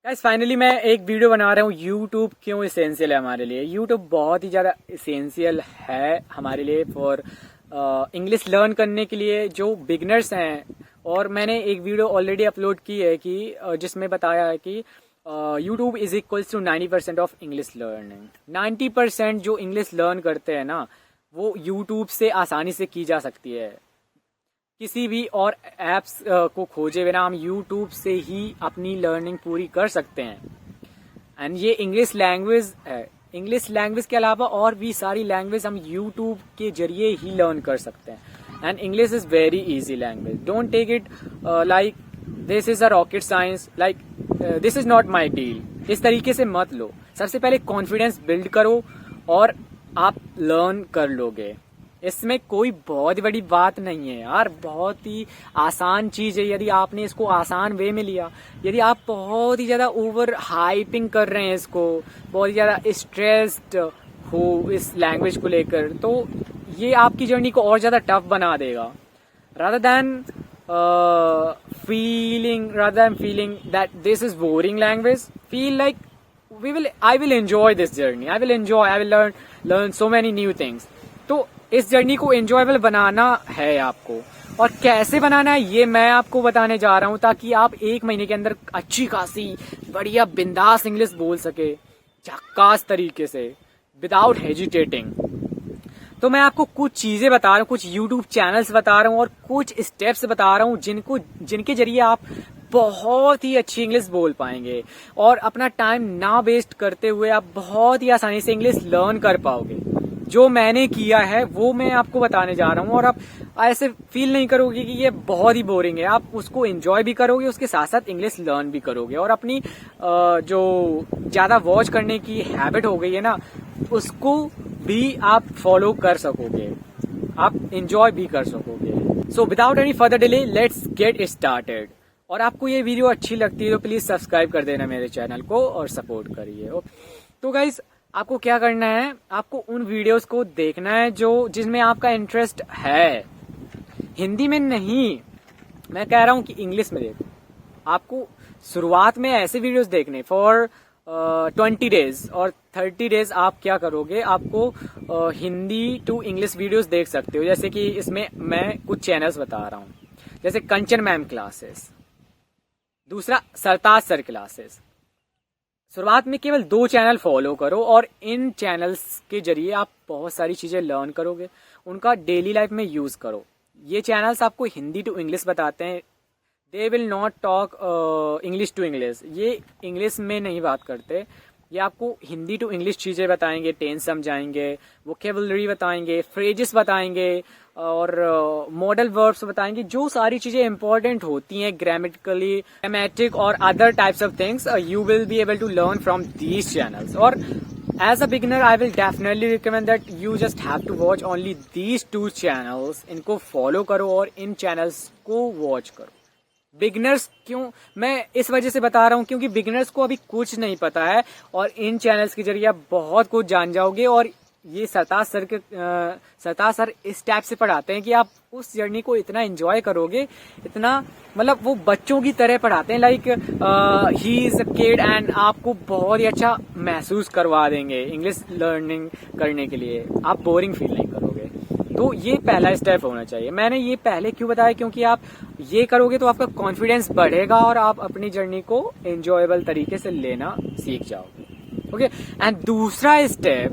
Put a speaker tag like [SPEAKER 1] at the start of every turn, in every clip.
[SPEAKER 1] Guys finally मैं एक video बना रहा हूँ। यूट्यूब क्यों इसेंशियल है हमारे लिए। यूट्यूब बहुत ही ज़्यादा इसेंशियल है हमारे लिए फॉर इंग्लिश लर्न करने के लिए जो बिगनर्स हैं। और मैंने एक वीडियो ऑलरेडी अपलोड की है कि जिसमें बताया है कि YouTube is equals to 90% of English learning. 90% जो इंग्लिश लर्न करते हैं ना वो यूट्यूब से आसानी से की जा सकती है। किसी भी और एप्स को खोजे बिना हम यूट्यूब से ही अपनी लर्निंग पूरी कर सकते हैं। एंड ये इंग्लिश लैंग्वेज है। इंग्लिश लैंग्वेज के अलावा और भी सारी लैंग्वेज हम यूट्यूब के जरिए ही लर्न कर सकते हैं। And English is very easy language. Don't take it like this is a rocket science, like this is not my deal. इस तरीके से मत लो। सबसे पहले कॉन्फिडेंस बिल्ड करो और आप लर्न कर लोगे। इसमें कोई बहुत बड़ी बात नहीं है यार, बहुत ही आसान चीज है यदि आपने इसको आसान वे में लिया। यदि आप बहुत ही ज्यादा ओवर हाइपिंग कर रहे हैं इसको, बहुत ही ज्यादा स्ट्रेस्ड हो इस लैंग्वेज को लेकर, तो ये आपकी जर्नी को और ज्यादा टफ बना देगा। rather than feeling that this is boring language, feel like I will enjoy this journey. I will learn so many new things. तो इस जर्नी को एंजॉयबल बनाना है आपको। और कैसे बनाना है ये मैं आपको बताने जा रहा हूं, ताकि आप 1 महीने के अंदर अच्छी खासी बढ़िया बिंदास इंग्लिश बोल सके झक्कास तरीके से, विदाउट हेजिटेटिंग। तो मैं आपको कुछ चीजें बता रहा हूँ, कुछ यूट्यूब चैनल्स बता रहा हूँ और कुछ स्टेप्स बता रहा हूँ जिनके जरिए आप बहुत ही अच्छी इंग्लिश बोल पाएंगे और अपना टाइम ना वेस्ट करते हुए आप बहुत ही आसानी से इंग्लिश लर्न कर पाओगे। जो मैंने किया है वो मैं आपको बताने जा रहा हूँ और आप ऐसे फील नहीं करोगे कि ये बहुत ही बोरिंग है। आप उसको एंजॉय भी करोगे, उसके साथ साथ इंग्लिश लर्न भी करोगे और अपनी जो ज्यादा वॉच करने की हैबिट हो गई है ना उसको भी आप फॉलो कर सकोगे, आप एंजॉय भी कर सकोगे। So without any further delay let's get started. और आपको ये वीडियो अच्छी लगती है तो प्लीज सब्सक्राइब कर देना मेरे चैनल को और सपोर्ट करिए। तो गाइज आपको क्या करना है, आपको उन वीडियोस को देखना है जिसमें आपका इंटरेस्ट है। हिंदी में नहीं, मैं कह रहा हूं कि इंग्लिश में देखो। आपको शुरुआत में ऐसे वीडियोस देखने फॉर 20 डेज और 30 डेज आप क्या करोगे, आपको हिंदी टू इंग्लिश वीडियोस देख सकते हो। जैसे कि इसमें मैं कुछ चैनल्स बता रहा हूं, जैसे कंचन मैम क्लासेस, दूसरा सरताज सर क्लासेस। शुरुआत में केवल 2 चैनल फॉलो करो और इन चैनल्स के जरिए आप बहुत सारी चीजें लर्न करोगे, उनका डेली लाइफ में यूज करो। ये चैनल्स आपको हिंदी टू इंग्लिश बताते हैं। They will not talk English to English. ये इंग्लिश में नहीं बात करते, ये आपको हिंदी टू इंग्लिश चीजें बताएंगे, टेंस समझाएंगे, वोकेबुलरी बताएंगे, फ्रेजेस बताएंगे और मॉडल वर्ब्स बताएंगे। जो सारी चीजें इंपॉर्टेंट होती हैं ग्रामेटिकली, ग्रामेटिक और other types of things you will be able to learn from these channels. और as a beginner I will definitely recommend that you just have to watch only these 2 channels. इनको follow करो और इन channels को watch करो। Beginners क्यों मैं इस वजह से बता रहा हूं क्योंकि बिगनर्स को अभी कुछ नहीं पता है और इन चैनल्स के जरिए आप बहुत कुछ जान जाओगे। और ये सरताज सर इस टाइप से पढ़ाते हैं कि आप उस जर्नी को इतना एंजॉय करोगे, इतना मतलब वो बच्चों की तरह पढ़ाते हैं, like he is a kid, and आपको बहुत ही अच्छा महसूस करवा देंगे इंग्लिश लर्निंग करने के लिए। आप बोरिंग फील नहीं करोगे। तो ये पहला स्टेप होना चाहिए। मैंने ये पहले क्यों बताया, क्योंकि आप ये करोगे तो आपका कॉन्फिडेंस बढ़ेगा और आप अपनी जर्नी को एंजॉयबल तरीके से लेना सीख जाओगे। ओके। एंड दूसरा स्टेप,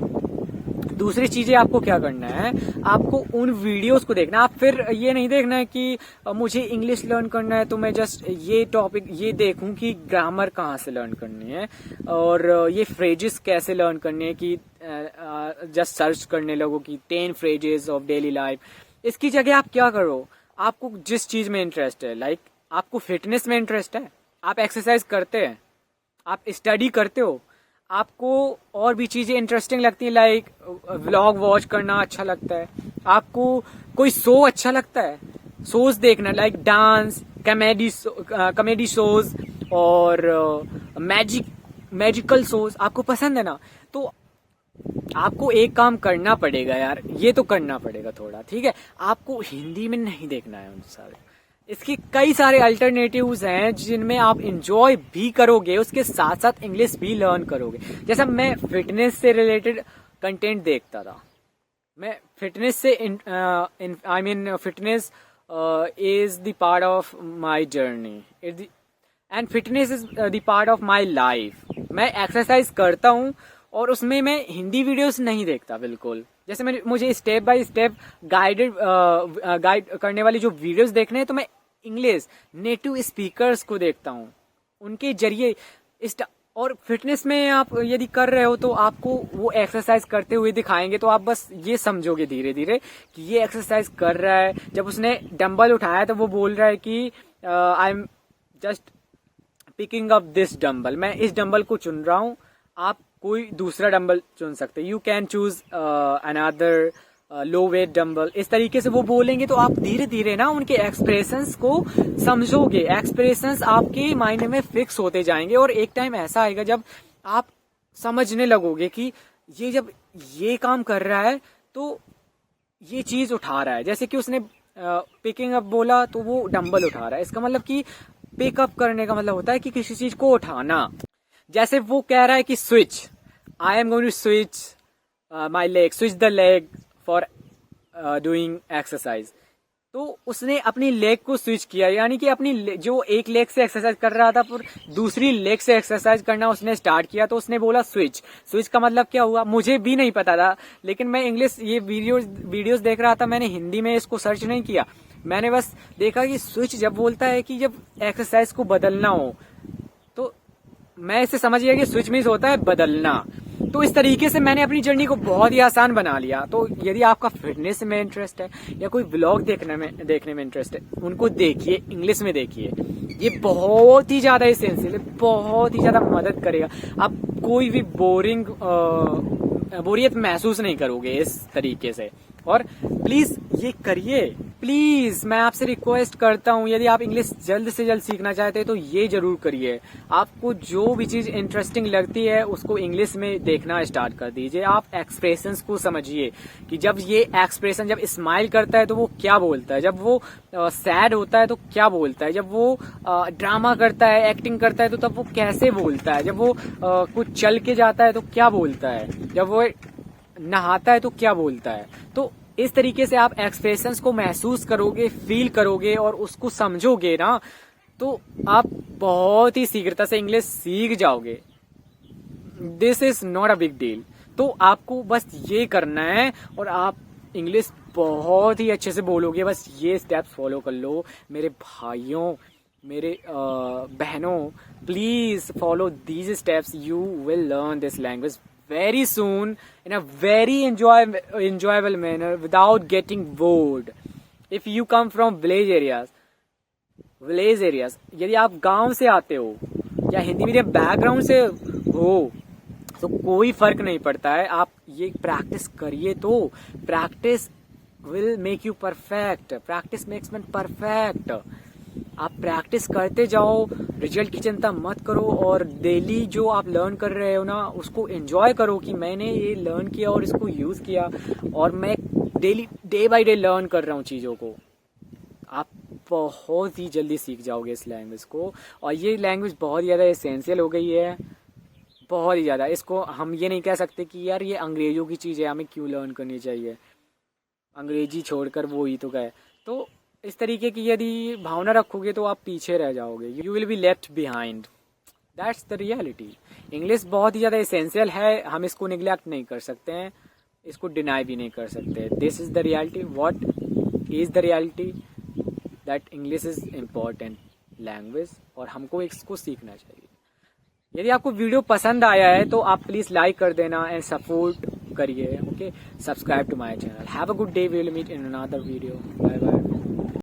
[SPEAKER 1] दूसरी चीजें आपको क्या करना है, आपको उन वीडियोस को देखना। आप फिर ये नहीं देखना है कि मुझे इंग्लिश लर्न करना है तो मैं जस्ट ये टॉपिक ये देखूं कि ग्रामर कहाँ से लर्न करनी है और ये फ्रेजेस कैसे लर्न करनी है, कि जस्ट सर्च करने लगो कि 10 फ्रेजेस ऑफ डेली लाइफ। इसकी जगह आप क्या करो, आपको जिस चीज में इंटरेस्ट है, लाइक आपको फिटनेस में इंटरेस्ट है, आप एक्सरसाइज करते हैं, आप स्टडी करते हो, आपको और भी चीजें इंटरेस्टिंग लगती है, लाइक व्लॉग वॉच करना अच्छा लगता है, आपको कोई शो अच्छा लगता है, शोज देखना, लाइक डांस, कॉमेडी शोज और मैजिकल शोज आपको पसंद है ना, तो आपको एक काम करना पड़ेगा यार, ये तो करना पड़ेगा थोड़ा, ठीक है। आपको हिंदी में नहीं देखना है उन सारे, इसके कई सारे अल्टरनेटिव्स हैं जिनमें आप इंजॉय भी करोगे, उसके साथ साथ इंग्लिश भी लर्न करोगे। जैसा मैं फिटनेस से रिलेटेड कंटेंट देखता था, मैं फिटनेस से I mean fitness is the part of my journey and fitness is the part of my life. मैं एक्सरसाइज करता हूँ और उसमें मैं हिंदी वीडियोस नहीं देखता बिल्कुल। जैसे मुझे स्टेप बाय स्टेप गाइड करने वाली जो वीडियोस देखने हैं तो मैं इंग्लिश नेटिव स्पीकर्स को देखता हूँ, उनके जरिए और फिटनेस में आप यदि कर रहे हो तो आपको वो एक्सरसाइज करते हुए दिखाएंगे तो आप बस ये समझोगे धीरे धीरे कि ये एक्सरसाइज कर रहा है। जब उसने डंबल उठाया तो वो बोल रहा है कि I am just picking up this dumbbell, मैं इस डंबल को चुन रहा हूँ। आप कोई दूसरा डंबल चुन सकते, you can choose another low weight dumbbell. इस तरीके से वो बोलेंगे तो आप धीरे धीरे ना उनके एक्सप्रेशंस को समझोगे, एक्सप्रेशंस आपके माइंड में फिक्स होते जाएंगे और एक टाइम ऐसा आएगा जब आप समझने लगोगे कि ये जब ये काम कर रहा है तो ये चीज उठा रहा है। जैसे कि उसने पिकिंग अप बोला तो वो डंबल उठा रहा है, इसका मतलब कि पिकअप करने का मतलब होता है कि किसी चीज को उठाना। जैसे वो कह रहा है कि switch, I am going to switch my leg, switch the leg for doing exercise, तो उसने अपनी लेग को स्विच किया, यानी कि अपनी जो एक लेग से एक्सरसाइज कर रहा था पर दूसरी लेग से एक्सरसाइज करना उसने स्टार्ट किया तो उसने बोला स्विच। स्विच का मतलब क्या हुआ मुझे भी नहीं पता था, लेकिन मैं इंग्लिश ये वीडियोस देख रहा था, मैंने हिंदी में इसको सर्च नहीं किया, मैंने बस देखा कि स्विच जब बोलता है कि जब एक्सरसाइज को बदलना हो तो मैं इसे समझ गया कि स्विच मीन्स होता है बदलना। तो इस तरीके से मैंने अपनी जर्नी को बहुत ही आसान बना लिया। तो यदि आपका फिटनेस में इंटरेस्ट है या कोई व्लॉग देखने में इंटरेस्ट है, उनको देखिए, इंग्लिश में देखिए, ये बहुत ही ज्यादा एसेंशियल है, बहुत ही ज्यादा मदद करेगा। आप कोई भी बोरियत महसूस नहीं करोगे इस तरीके से। और प्लीज ये करिए, प्लीज मैं आपसे रिक्वेस्ट करता हूँ, यदि आप इंग्लिश जल्द से जल्द सीखना चाहते हैं तो ये जरूर करिए। आपको जो भी चीज इंटरेस्टिंग लगती है उसको इंग्लिश में देखना स्टार्ट कर दीजिए। आप एक्सप्रेशंस को समझिए कि जब ये एक्सप्रेशन, जब स्माइल करता है तो वो क्या बोलता है, जब वो सैड होता है तो क्या बोलता है, जब वो ड्रामा करता है, एक्टिंग करता है तो तब वो कैसे बोलता है, जब वो कुछ चल के जाता है तो क्या बोलता है, जब वो नहाता है तो क्या बोलता है। तो इस तरीके से आप एक्सप्रेशंस को महसूस करोगे, फील करोगे और उसको समझोगे ना, तो आप बहुत ही शीघ्रता से इंग्लिश सीख जाओगे। This is not a big deal. तो आपको बस ये करना है और आप इंग्लिश बहुत ही अच्छे से बोलोगे। बस ये स्टेप्स फॉलो कर लो मेरे भाइयों, मेरे बहनों, please follow these steps, you will learn this language very soon in a very enjoyable manner without getting bored. If you come from village areas, यदि आप गांव से आते हो या हिंदी मीडियम बैकग्राउंड से हो तो कोई फर्क नहीं पड़ता है, आप ये प्रैक्टिस करिए। तो practice will make you perfect, practice makes man perfect. आप प्रैक्टिस करते जाओ, रिजल्ट की चिंता मत करो और डेली जो आप लर्न कर रहे हो ना उसको एंजॉय करो कि मैंने ये लर्न किया और इसको यूज किया और मैं daily day by day learn कर रहा हूँ चीजों को। आप बहुत ही जल्दी सीख जाओगे इस लैंग्वेज को। और ये लैंग्वेज बहुत ज़्यादा एसेंशियल हो गई है, बहुत ही ज़्यादा। इसको हम ये नहीं कह सकते कि यार ये अंग्रेजों की चीज़ है, हमें क्यों लर्न करनी चाहिए, अंग्रेजी छोड़कर वो ही तो गए। तो इस तरीके की यदि भावना रखोगे तो आप पीछे रह जाओगे, you will be left behind. That's the reality. English बहुत ही ज़्यादा एसेंशियल है, हम इसको निगलेक्ट नहीं कर सकते हैं, इसको डिनाई भी नहीं कर सकते। This is the reality. What is the reality? That English is important language और हमको इसको सीखना चाहिए। यदि आपको वीडियो पसंद आया है तो आप प्लीज़ लाइक कर देना एंड सपोर्ट करिए। Okay, subscribe to my channel. Have a good day, we will meet in another video. Bye bye.